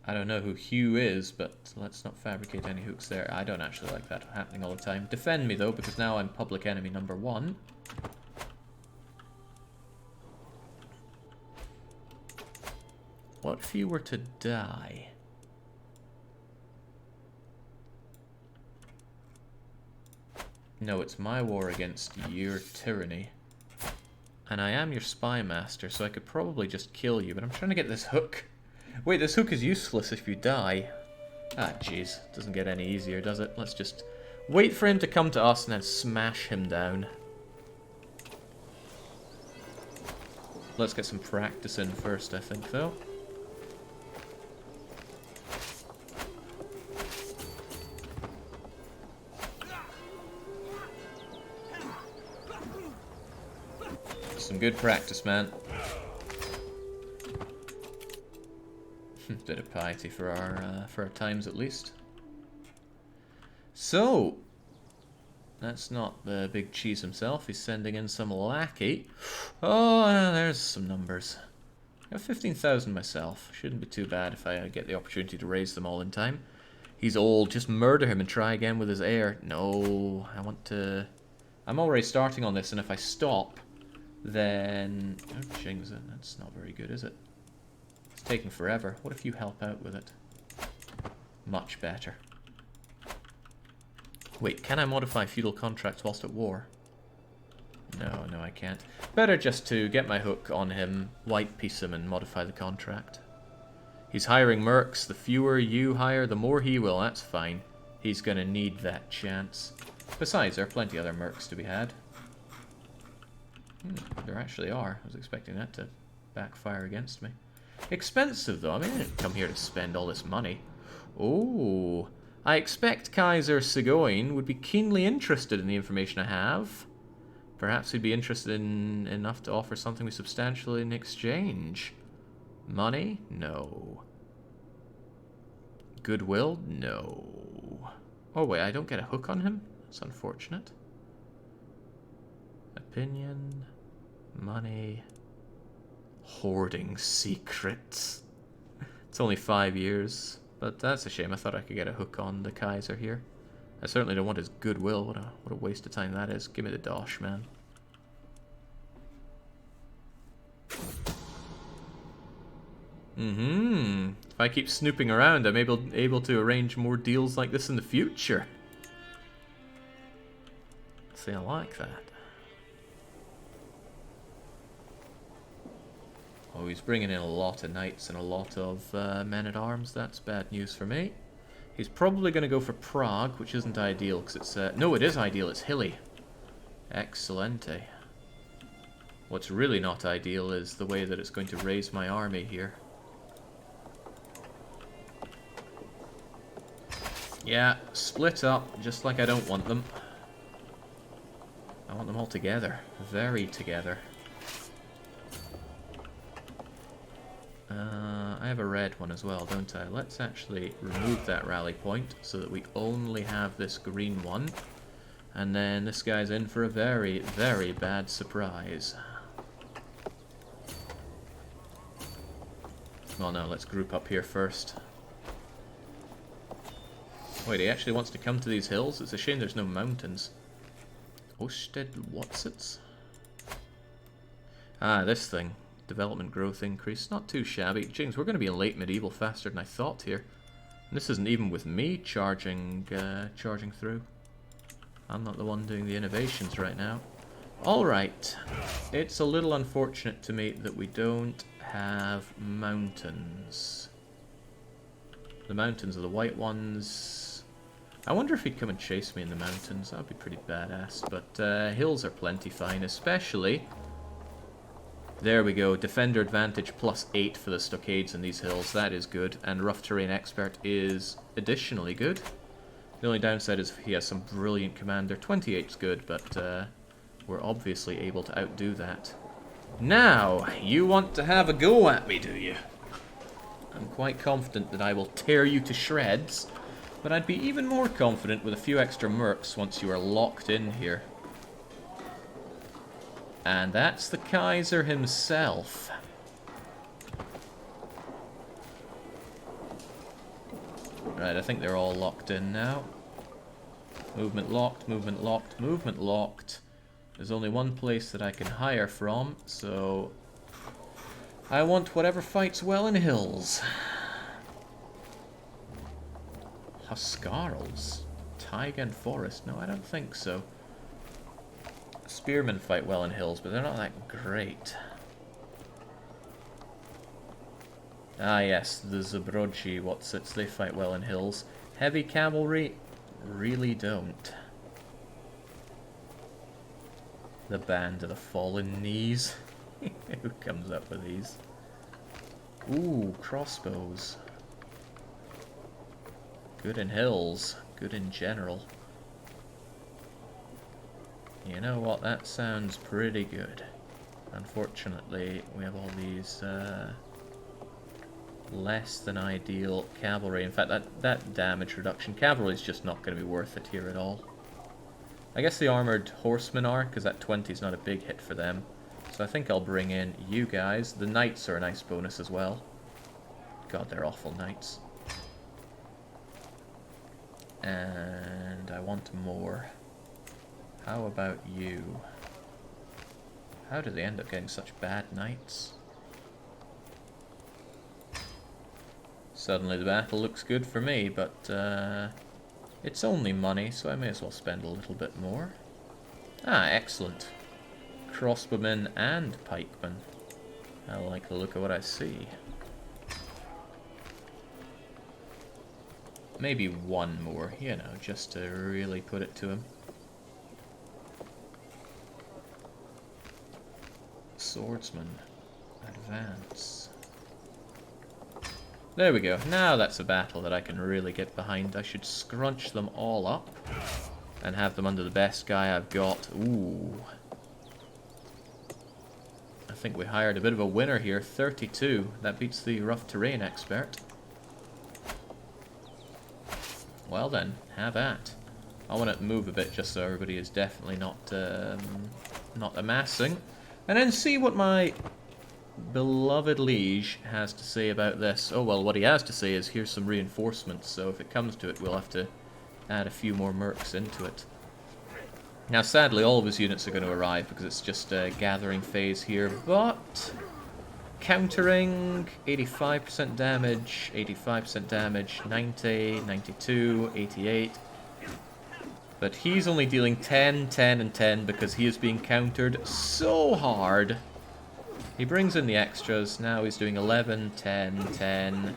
I don't know who Hugh is, but let's not fabricate any hooks there. I don't actually like that happening all the time. Defend me though, because now I'm public enemy number 1. What if you were to die? No, it's my war against your tyranny. And I am your spy master, so I could probably just kill you, but I'm trying to get this hook. Wait, this hook is useless if you die. Ah, jeez. Doesn't get any easier, does it? Let's just wait for him to come to us and then smash him down. Let's get some practice in first, I think, though. Some good practice, man. Bit of piety for our times, at least. So, that's not the big cheese himself. He's sending in some lackey. Oh, there's some numbers. I have 15,000 myself. Shouldn't be too bad if I get the opportunity to raise them all in time. He's old. Just murder him and try again with his heir. No, I want to... I'm already starting on this, and if I stop, then... Oh, jings it. That's not very good, is it? It's taking forever. What if you help out with it? Much better. Wait, can I modify feudal contracts whilst at war? No, no I can't. Better just to get my hook on him, white piece him and modify the contract. He's hiring mercs. The fewer you hire, the more he will. That's fine. He's gonna need that chance. Besides, there are plenty other mercs to be had. There actually are. I was expecting that to backfire against me. Expensive, though. I mean, I didn't come here to spend all this money. Oh, I expect Kaiser Sigouin would be keenly interested in the information I have. Perhaps he'd be interested in enough to offer something substantial in exchange. Money? No. Goodwill? No. Oh, wait, I don't get a hook on him? That's unfortunate. Opinion, money, hoarding secrets. It's only 5 years, but that's a shame. I thought I could get a hook on the Kaiser here. I certainly don't want his goodwill. What a waste of time that is. Give me the dosh, man. If I keep snooping around, I'm able to arrange more deals like this in the future. See, I like that. Oh, he's bringing in a lot of knights and a lot of men-at-arms. That's bad news for me. He's probably going to go for Prague, which isn't ideal, because it's... no, it is ideal. It's hilly. Excelente. What's really not ideal is the way that it's going to raise my army here. Yeah, split up, just like I don't want them. I want them all together. Very together. I have a red one as well, don't I? Let's actually remove that rally point so that we only have this green one. And then this guy's in for a very, very bad surprise. Well, no, let's group up here first. Wait, he actually wants to come to these hills? It's a shame there's no mountains. Osted Watsits? Ah, this thing. Development growth increase. Not too shabby. Jings, we're going to be in late medieval faster than I thought here. And this isn't even with me charging through. I'm not the one doing the innovations right now. Alright. It's a little unfortunate to me that we don't have mountains. The mountains are the white ones. I wonder if he'd come and chase me in the mountains. That would be pretty badass. But hills are plenty fine, especially There we go. Defender advantage +8 for the stockades in these hills. That is good. And rough terrain expert is additionally good. The only downside is he has some brilliant commander. 28's good, but we're obviously able to outdo that. Now, you want to have a go at me, do you? I'm quite confident that I will tear you to shreds, but I'd be even more confident with a few extra mercs once you are locked in here. And that's the Kaiser himself. Right, I think they're all locked in now. Movement locked, movement locked, movement locked. There's only one place that I can hire from, so I want whatever fights well in hills. Huskarls? Taiga and Forest? No, I don't think so. Spearmen fight well in hills, but they're not that great. Ah yes, the Zabrodzi, what's-its, they fight well in hills. Heavy cavalry really don't. The Band of the Fallen Knees. Who comes up with these? Ooh, crossbows. Good in hills, good in general. You know what, that sounds pretty good. Unfortunately, we have all these less than ideal cavalry. In fact, that damage reduction, cavalry is just not going to be worth it here at all. I guess the armored horsemen are, because that 20 is not a big hit for them. So I think I'll bring in you guys. The knights are a nice bonus as well. God, they're awful knights. And I want more. How about you? How do they end up getting such bad knights? Suddenly the battle looks good for me, but it's only money, so I may as well spend a little bit more. Ah, excellent. Crossbowmen and pikemen. I like the look of what I see. Maybe one more, you know, just to really put it to him. Swordsman. Advance. There we go. Now that's a battle that I can really get behind. I should scrunch them all up and have them under the best guy I've got. Ooh. I think we hired a bit of a winner here. 32. That beats the rough terrain expert. Well then, have at. I want to move a bit just so everybody is definitely not amassing. And then see what my beloved liege has to say about this. Oh well, what he has to say is here's some reinforcements, so if it comes to it we'll have to add a few more mercs into it. Now sadly all of his units are going to arrive because it's just a gathering phase here, but countering 85% damage, 85% damage, 90, 92, 88. But he's only dealing 10, 10, and 10 because he is being countered so hard. He brings in the extras. Now he's doing 11, 10, 10.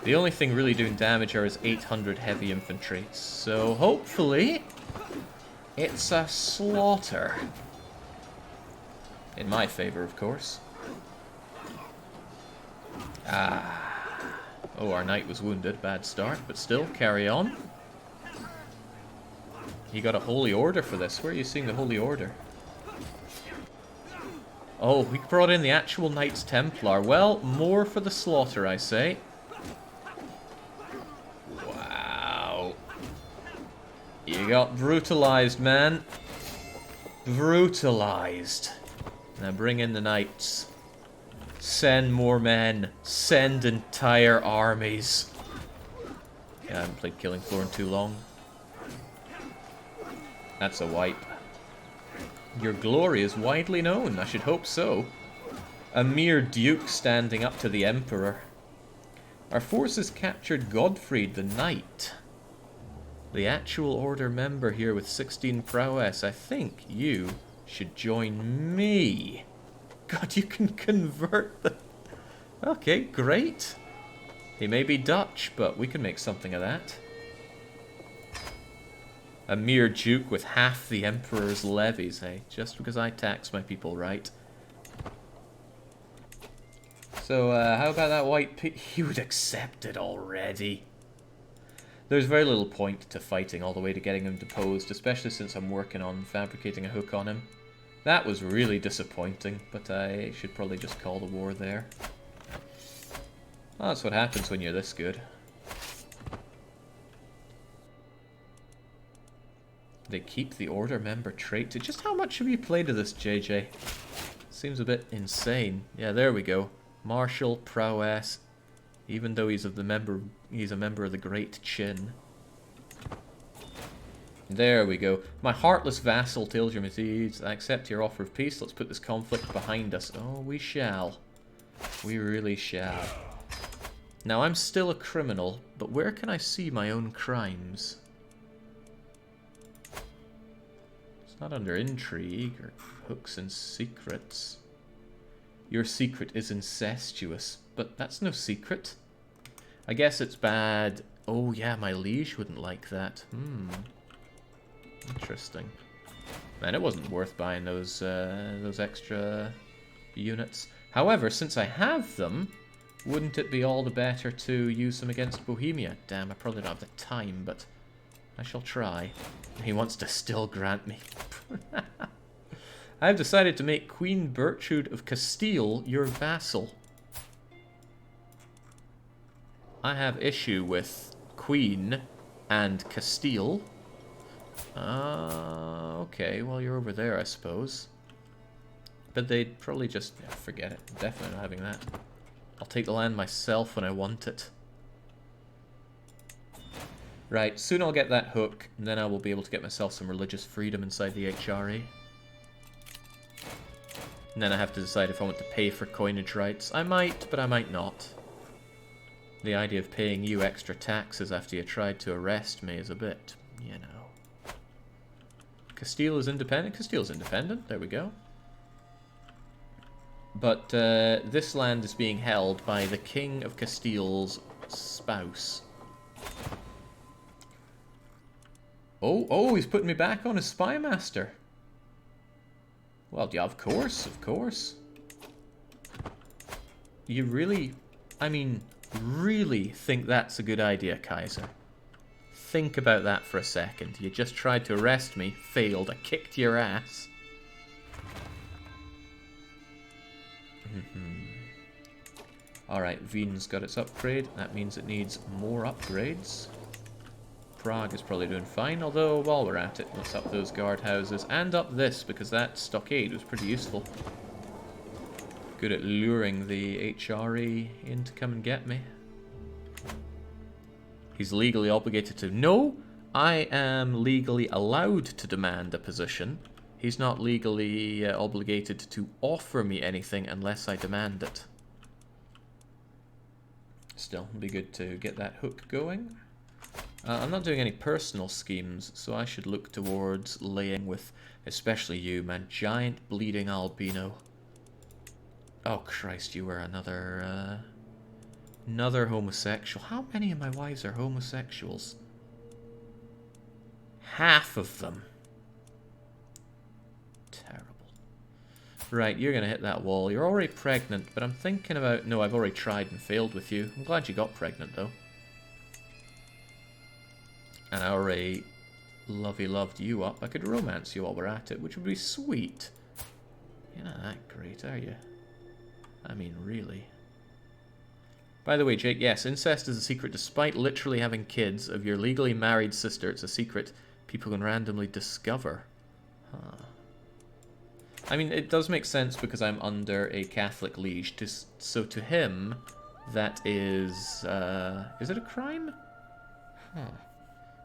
The only thing really doing damage are his 800 heavy infantry. So hopefully it's a slaughter. In my favor, of course. Ah. Oh, our knight was wounded. Bad start, but still, carry on. He got a holy order for this. Where are you seeing the holy order? Oh, we brought in the actual Knights Templar. Well, more for the slaughter, I say. Wow. You got brutalized, man. Brutalized. Now bring in the Knights. Send more men. Send entire armies. Yeah, I haven't played Killing Floor in too long. That's a wipe. Your glory is widely known, I should hope so. A mere duke standing up to the emperor. Our forces captured Godfried the Knight. The actual order member here with 16 prowess. I think you should join me. God, you can convert the... Okay, great. He may be Dutch, but we can make something of that. A mere duke with half the emperor's levies, eh? Just because I tax my people right. So, how about that white pig? He would accept it already. There's very little point to fighting all the way to getting him deposed, especially since I'm working on fabricating a hook on him. That was really disappointing, but I should probably just call the war there. Well, that's what happens when you're this good. They keep the order member trait. Just how much have you played of this, JJ? Seems a bit insane. Yeah, there we go. Martial prowess. Even though he's a member of the Great Chin. There we go. My heartless vassal tells your misdeeds. I accept your offer of peace. Let's put this conflict behind us. Oh, we shall. We really shall. Now, I'm still a criminal, but where can I see my own crimes? It's not under intrigue or hooks and secrets. Your secret is incestuous, but that's no secret. I guess it's bad. Oh yeah, my liege wouldn't like that. Interesting. Man, it wasn't worth buying those extra units. However, since I have them, wouldn't it be all the better to use them against Bohemia? Damn, I probably don't have the time, but I shall try. He wants to still grant me. I have decided to make Queen Bertrude of Castile your vassal. I have issue with Queen and Castile. Okay, well, you're over there, I suppose. But they'd probably just... yeah, forget it. Definitely not having that. I'll take the land myself when I want it. Right, soon I'll get that hook, and then I will be able to get myself some religious freedom inside the HRE. And then I have to decide if I want to pay for coinage rights. I might, but I might not. The idea of paying you extra taxes after you tried to arrest me is a bit, you know. Castile is independent? Castile's independent, there we go. But this land is being held by the King of Castile's spouse. Oh, he's putting me back on as spy master. Well, yeah, of course, of course. You really, I mean, really think that's a good idea, Kaiser? Think about that for a second. You just tried to arrest me, failed, I kicked your ass. Alright, Wien's got its upgrade. That means it needs more upgrades. Prague is probably doing fine, although while we're at it, let's up those guardhouses and up this, because that stockade was pretty useful. Good at luring the HRE in to come and get me. He's legally obligated to... No, I am legally allowed to demand a position. He's not legally obligated to offer me anything unless I demand it. Still, it'd be good to get that hook going. I'm not doing any personal schemes, so I should look towards laying with, especially you, man. Giant bleeding albino. Oh Christ, you were another homosexual. How many of my wives are homosexuals? Half of them. Terrible. Right, you're gonna hit that wall. You're already pregnant, but I'm thinking about... No, I've already tried and failed with you. I'm glad you got pregnant, though. And I already loved you up. I could romance you while we're at it, which would be sweet. You're not that great, are you? I mean, really. By the way, Jake, yes, incest is a secret despite literally having kids of your legally married sister. It's a secret people can randomly discover. Huh. I mean, it does make sense because I'm under a Catholic liege. So to him, that is it a crime? Huh.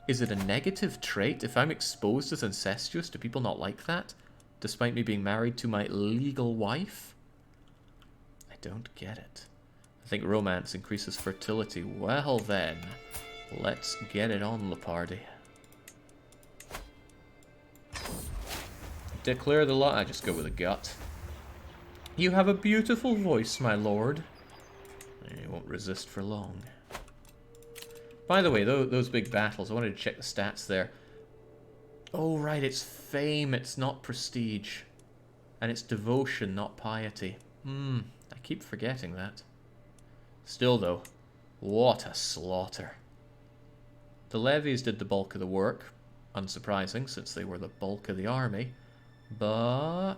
Is it a negative trait? If I'm exposed as incestuous, do people not like that? Despite me being married to my legal wife? I don't get it. I think romance increases fertility. Well then, let's get it on, the party. Declare the law. I just go with a gut. You have a beautiful voice, my lord. You won't resist for long. By the way, those big battles, I wanted to check the stats there. Oh, right, it's fame, it's not prestige. And it's devotion, not piety. I keep forgetting that. Still though, what a slaughter. The levies did the bulk of the work, unsurprising since they were the bulk of the army, but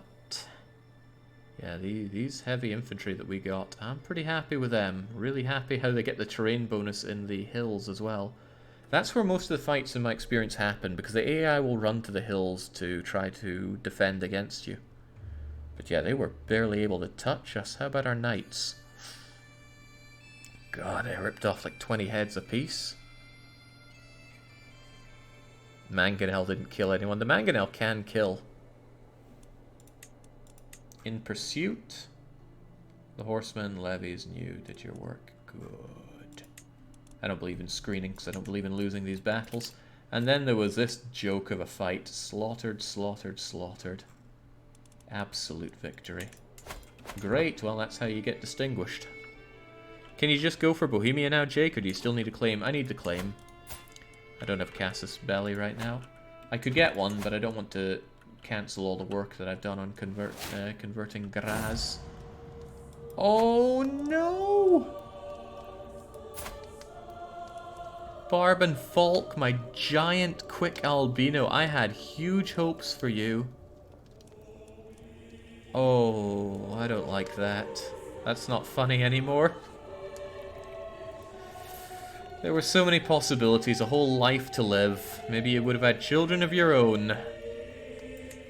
yeah, these heavy infantry that we got, I'm pretty happy with them. Really happy how they get the terrain bonus in the hills as well. That's where most of the fights in my experience happen, because the AI will run to the hills to try to defend against you. But yeah, they were barely able to touch us. How about our knights? God, they ripped off like 20 heads apiece. Mangonel didn't kill anyone. The Mangonel can kill. In pursuit, the horsemen, levies, and you did your work. Good. I don't believe in screening because I don't believe in losing these battles. And then there was this joke of a fight. Slaughtered, slaughtered, slaughtered. Absolute victory. Great, well that's how you get distinguished. Can you just go for Bohemia now, Jake, or do you still need a claim? I need the claim. I don't have Casus Belli right now. I could get one, but I don't want to cancel all the work that I've done on converting Graz. Oh no! Barban Falk, my giant quick albino. I had huge hopes for you. Oh, I don't like that. That's not funny anymore. There were so many possibilities, a whole life to live. Maybe you would have had children of your own.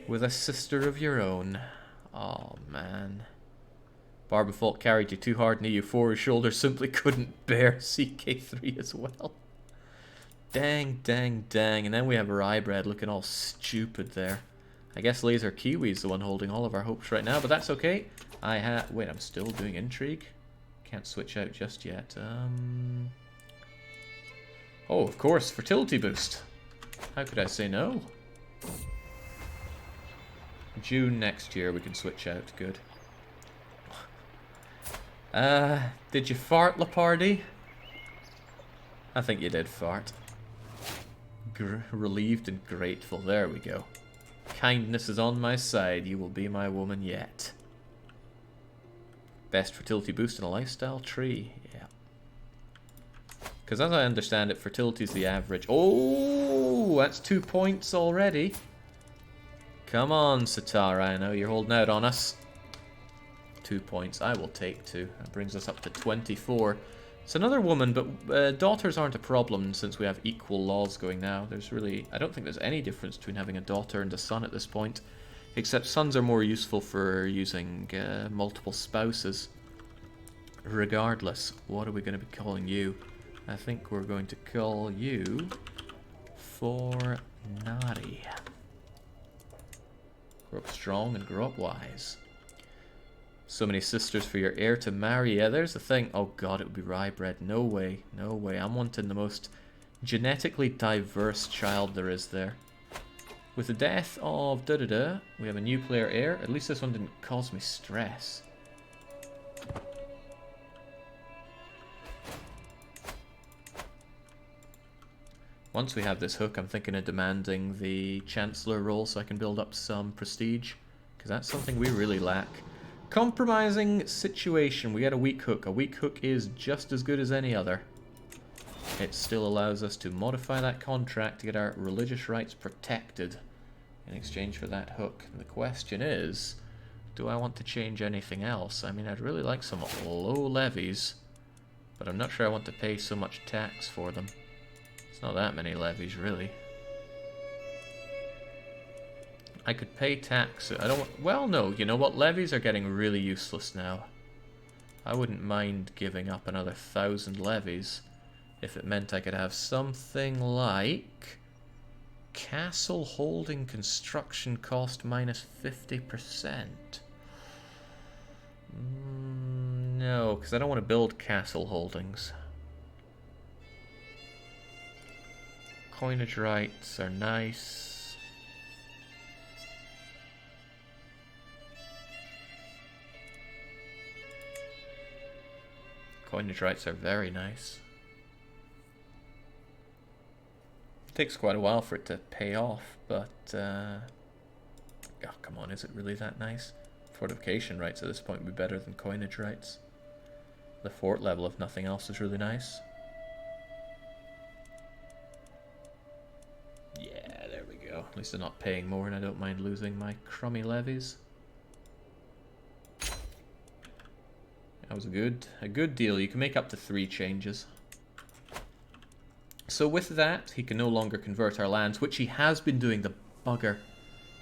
With a sister of your own. Oh, man. Barban Falk carried you too hard in EU4. His shoulders simply couldn't bear CK3 as well. Dang, dang, dang. And then we have Rybread looking all stupid there. I guess Laser Kiwi's the one holding all of our hopes right now, but that's okay. Wait, I'm still doing intrigue? Can't switch out just yet. Oh, of course, fertility boost. How could I say no? June next year we can switch out. Good. Did you fart, Lepardi? I think you did fart. Relieved and grateful. There we go. Kindness is on my side. You will be my woman yet. Best fertility boost in a lifestyle tree. Yeah. Because as I understand it, fertility is the average. Oh, that's 2 points already. Come on, Satara. I know you're holding out on us. 2 points. I will take 2. That brings us up to 24. It's another woman, but daughters aren't a problem since we have equal laws going now. There's really... I don't think there's any difference between having a daughter and a son at this point. Except sons are more useful for using multiple spouses. Regardless, what are we going to be calling you? I think we're going to call you... Fornari. Grow up strong and grow up wise. So many sisters for your heir to marry. Yeah, there's the thing. Oh god, it would be Rybread. No way. No way. I'm wanting the most genetically diverse child there is there. With the death of da-da-da, we have a new player heir. At least this one didn't cause me stress. Once we have this hook, I'm thinking of demanding the Chancellor role so I can build up some prestige. Because that's something we really lack. Compromising situation. We got a weak hook. A weak hook is just as good as any other. It still allows us to modify that contract to get our religious rights protected in exchange for that hook. And the question is, do I want to change anything else? I mean, I'd really like some low levies, but I'm not sure I want to pay so much tax for them. It's not that many levies, really. I could pay tax. I don't want... Well, no. You know what? Levies are getting really useless now. I wouldn't mind giving up another 1,000 levies if it meant I could have something like... Castle holding construction cost minus 50%. No, because I don't want to build castle holdings. Coinage rights are nice. Coinage rights are very nice. It takes quite a while for it to pay off, but oh, come on, is it really that nice? Fortification rights at this point would be better than coinage rights. The fort level, if nothing else, is really nice. Yeah, there we go. At least they're not paying more, and I don't mind losing my crummy levies. That was a good deal. You can make up to 3 changes. So with that, he can no longer convert our lands, which he has been doing, the bugger.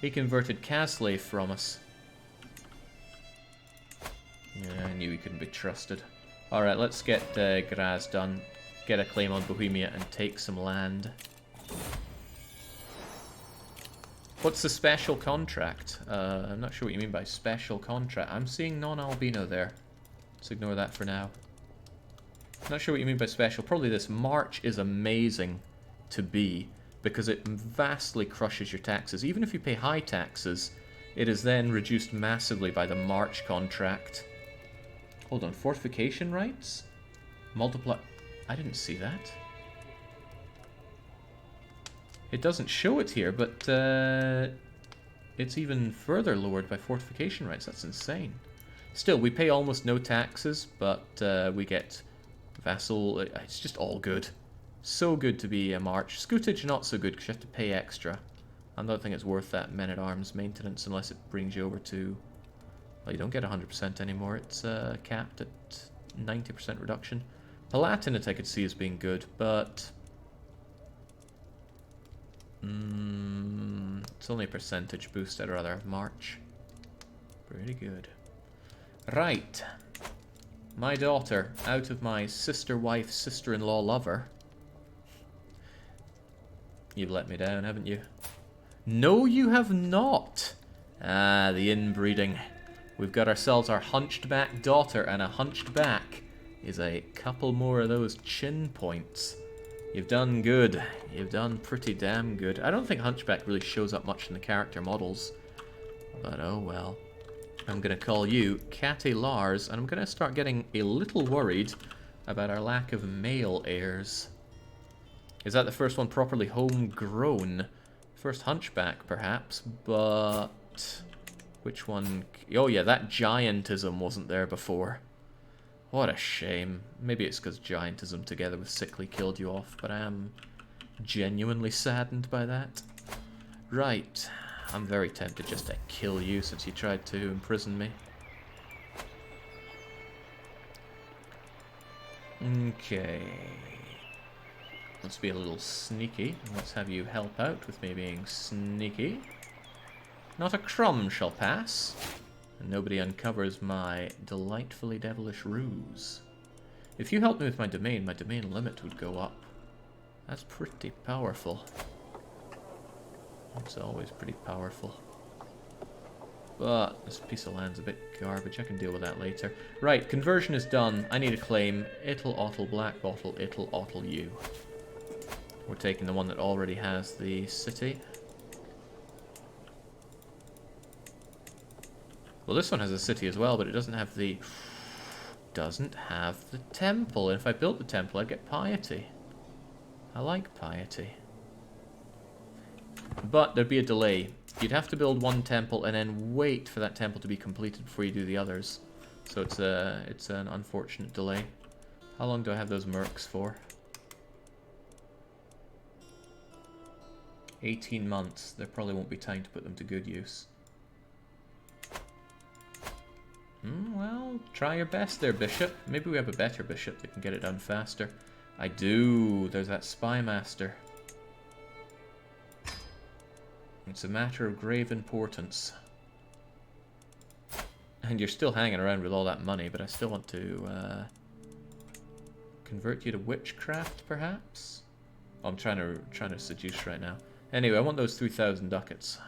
He converted Caslev from us. Yeah, I knew he couldn't be trusted. Alright, let's get Graz done. Get a claim on Bohemia and take some land. What's the special contract? I'm not sure what you mean by special contract. I'm seeing non-albino there. Let's ignore that for now. Not sure what you mean by special. Probably this March is amazing to be because it vastly crushes your taxes. Even if you pay high taxes, it is then reduced massively by the March contract. Hold on, fortification rights? Multiply... I didn't see that. It doesn't show it here, but it's even further lowered by fortification rights. That's insane. Still, we pay almost no taxes, but we get vassal. It's just all good. So good to be a March. Scootage not so good because you have to pay extra. I don't think it's worth that men-at-arms maintenance unless it brings you over to... Well, you don't get 100% anymore. It's capped at 90% reduction. Palatinate I could see as being good, but... it's only a percentage boost. I'd rather have March. Pretty good. Right. My daughter, out of my sister-wife, sister-in-law lover. You've let me down, haven't you? No, you have not. Ah, the inbreeding. We've got ourselves our hunched-back daughter, and a hunched-back is a couple more of those chin points. You've done good. You've done pretty damn good. I don't think hunchback really shows up much in the character models, but oh well. I'm going to call you Catty Lars, and I'm going to start getting a little worried about our lack of male heirs. Is that the first one properly homegrown? First hunchback, perhaps, but... Which one? Oh yeah, that giantism wasn't there before. What a shame. Maybe it's because giantism together with sickly killed you off, but I am genuinely saddened by that. Right. I'm very tempted just to kill you since you tried to imprison me. Okay. Let's be a little sneaky. Let's have you help out with me being sneaky. Not a crumb shall pass. And nobody uncovers my delightfully devilish ruse. If you help me with my domain limit would go up. That's pretty powerful. It's always pretty powerful. But this piece of land's a bit garbage. I can deal with that later. Right, conversion is done. I need a claim. It'll ottle black bottle. It'll ottle you. We're taking the one that already has the city. Well, this one has a city as well, but it doesn't have the... Doesn't have the temple. And if I built the temple, I'd get piety. I like piety. But there'd be a delay. You'd have to build one temple and then wait for that temple to be completed before you do the others. So it's an unfortunate delay. How long do I have those mercs for? 18 months. There probably won't be time to put them to good use. Well, try your best there, Bishop. Maybe we have a better Bishop that can get it done faster. I do. There's that Spy Master. It's a matter of grave importance. And you're still hanging around with all that money, but I still want to convert you to witchcraft, perhaps? Oh, I'm trying to seduce right now. Anyway, I want those 3,000 ducats.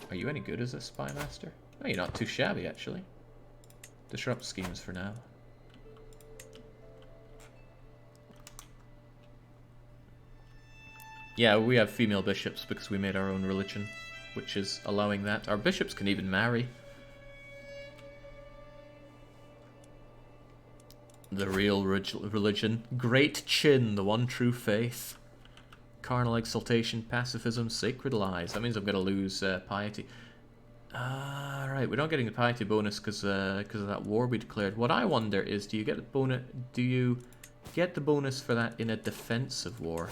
Are you any good as a Spy Master? Oh, you're not too shabby, actually. Disrupt schemes for now. Yeah, we have female bishops because we made our own religion, which is allowing that. Our bishops can even marry. The real religion. Great chin, the one true faith. Carnal exaltation, pacifism, sacred lies. That means I'm going to lose piety. Right, we're not getting the piety bonus because of that war we declared. What I wonder is, do you get the bonus for that in a defensive war?